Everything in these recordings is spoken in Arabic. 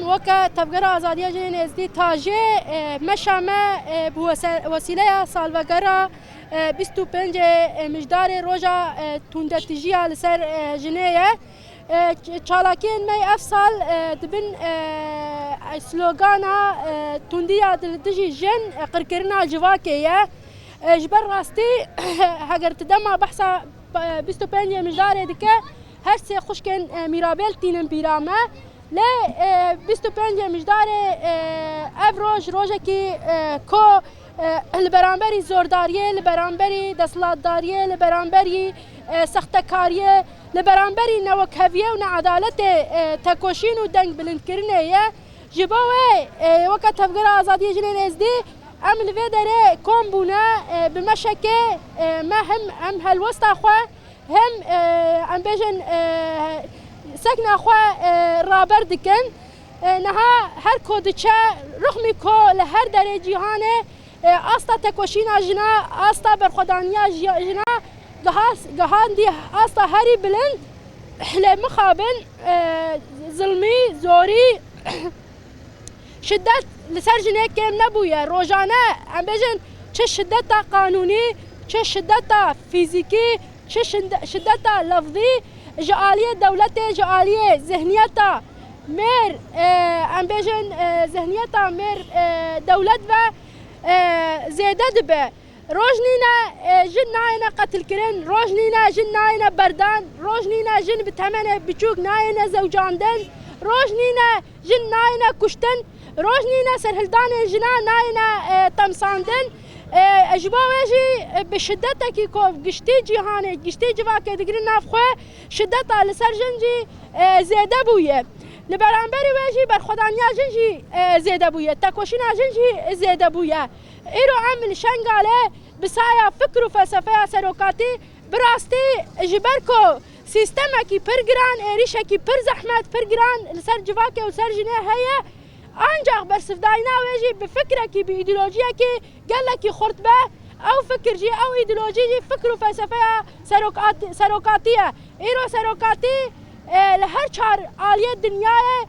وكا تبقر آزادی جنین ازدی تاجه مشامه بوسیله سالوگرا 25 مجدار روژا توندتجیه لسر جنیه چالاکین می افسال دبن سلوگانا توندیا دلدجی جن قرکرنا جواکیه جبر راستی هگر تدما بحثا 25 مجدار دکه هر سه خوشکن میرابل تینن بیرامه ل 25 مجدار افروج روزه کی کو لبرانبری زورداریه لبرانبری دستلاتداریه لبرانبری سختکاریه لبرانبری نوکهویه و نعدالت تکوشین و دنگ بلند کرنه جبوه وقت تفکر آزادی جنین ازدی ام لوی داره کم بونه بمشکه ما هم هلوست خواه هم ام بیشن سکن خواه رابر دکن نها هر کودچه رخمی کو لهر دره جهانه آستا تکوشین جنا آستا برخدانیا جنا گهان دی آستا هری بلند لمخابن ظلمی زوری شدت لسر جنه کم نبویه روزانه ام بیشن چه شدت قانونی چه شدت فیزیکی چه شدت لفظی جعالیه دولت جعالیه ذهنیتا مر ام بیشن ذهنیتا مر دولت و زیاده دبه روزنینا جن ناینا قتل کرن روزنینا جن ناینا بردان روزنینا جن بتمنه بچوک ناینا زوجاندن روزنینا جن ناینا کشتن روزنینا سرهلدان جنا ناینا تمساندن اجباوی بشدت کی کو گشتی جهان گشتی جواکه دگری نافخه شدت على سرجنجی زیاده بویه لبرانبری وجی بر خدانیا جنجی زیاده بویه تکوشین جنجی زیاده بویه ایرو عمل شنگاله بسایا فکر و فلسفه سروکاتی براستی جبر کو سیستم کی پرگران ایریش کی پر زحمت پرگران لسر جواکه و سر جنه هيا آنجا بر سفداینا وجی بفکر کی به ایدئولوژی کی گله کی خورد به او فکر جی او ایدئولوژی جی فکر و فلسفه سروکاتیه ایرو سروکاتی لهر چار عالیه دنیای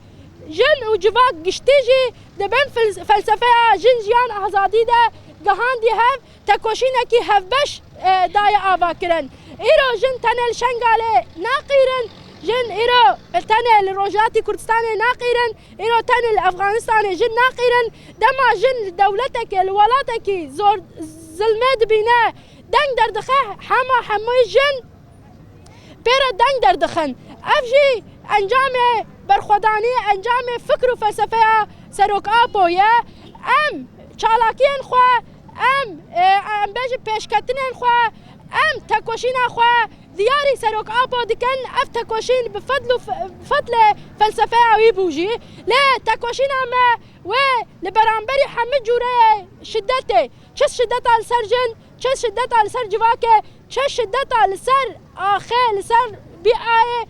جن و جواک گشتی جی دبن فلسفه جن جیان آزادی ده گهان دی هف تکوشینه کی هف بش دای آوا کرن ایرو جن تنل شنگاله ناقیرن جن ایرو تنل روجاتی کردستان ناقیرن ایرو تنل افغانستان جن ناقیرن دما جن دولتك الولاتك زور ظلمت بینه دنگ دردخه همه جن پیرا دنگ دردخن افجی انجام برخودانی انجام فکر و فلسفه سروک آپویه ام چالاکین خواه ام بیش پیشکتنین خواه ام تکوشین خواه دیاری سروک آپو دکن اف تکوشین بفضل فلسفه آوی بوجی لی تکوشین همه و لبرانبری همه جوره شدته چه شدت آل سر جن چه شدت آل سر جواکه چه شدت آل سر آخه لسر بی آیه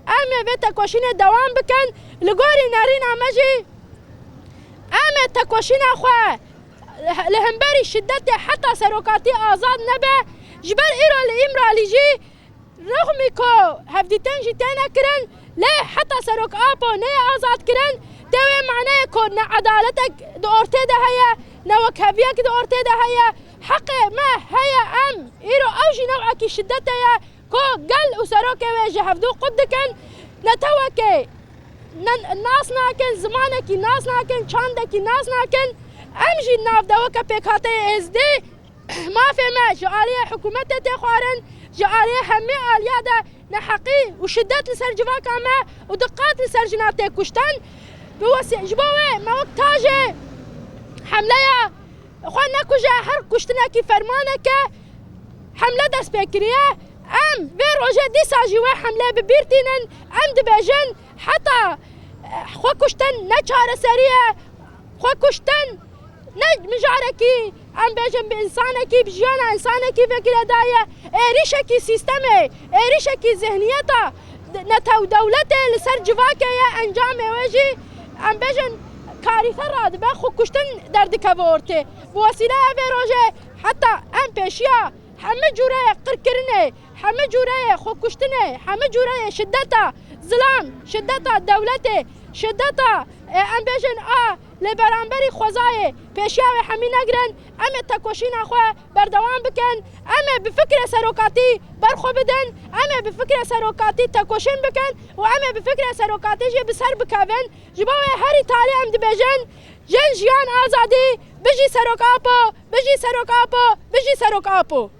ام به تکوشین دوام بکن لگوری نارین آمجی ام تکوشین خواه لهمبری شدت حتی سروکاتی آزاد نبه جبر ایرو لإمرالی جی رغمی که هفدیتن جی تینا کرن لی حتی سروک آپو نه آزاد کرن دوی معنی که نه عدالتک دو ارته ده هیا نه وکهویک دو ارته ده هیا حق ما هیا ام ایرو اوجی نوعا کی شدت هیا که گل و سروک ویجه هفدو قد کن نتوه که ناس ناکن زمانه کی ناس ناکن چانده کی ناس ناکن ام جی ناف دوه که پیکاته ازدی ما فهمه جعالیه حکومت تخوارن جعالیه همه آلیه ده نحقی و شدت لسر جواک همه و دقات لسر جناته کشتن بوسی جبوه ما وقت تاجه حمله خواه نکجه هر کشتنه کی فرمانه که حمله دست بکریه ام وی روژه دی ساجی و حمله ببیرتینن ام دبیجن حتی خواه کشتن نچاره سریه خواه کشتن نه مجارکی ام بیشم به انسانه کی بجیان انسانه کی فکر دایه ایریشه کی سیستمه ایریشه کی ذهنیتا نتو دولت لسر جواکه انجام وجی ام بیشن کاری فراد به خو کشتن درد کورته وسیله اوی روزه حتی ام پیشیا همه جوره قرکرنه همه جوره خو کشتنه همه جوره شدتا ظلم شدتا دولت شدتا ام بیژن لبرانبری خوزای پیشیاوی همی نگرن ام تکوشین خو بردوام بکن ام بفکر سروکاتی برخو بدن ام بفکر سروکاتی تکوشین بکن و ام بفکر سروکاتی جی بسر بکوین جبوی هری تالی ام دی بیژن جن جیان آزادی بجی سروکاپو بجی سروکاپو بجی سروکاپو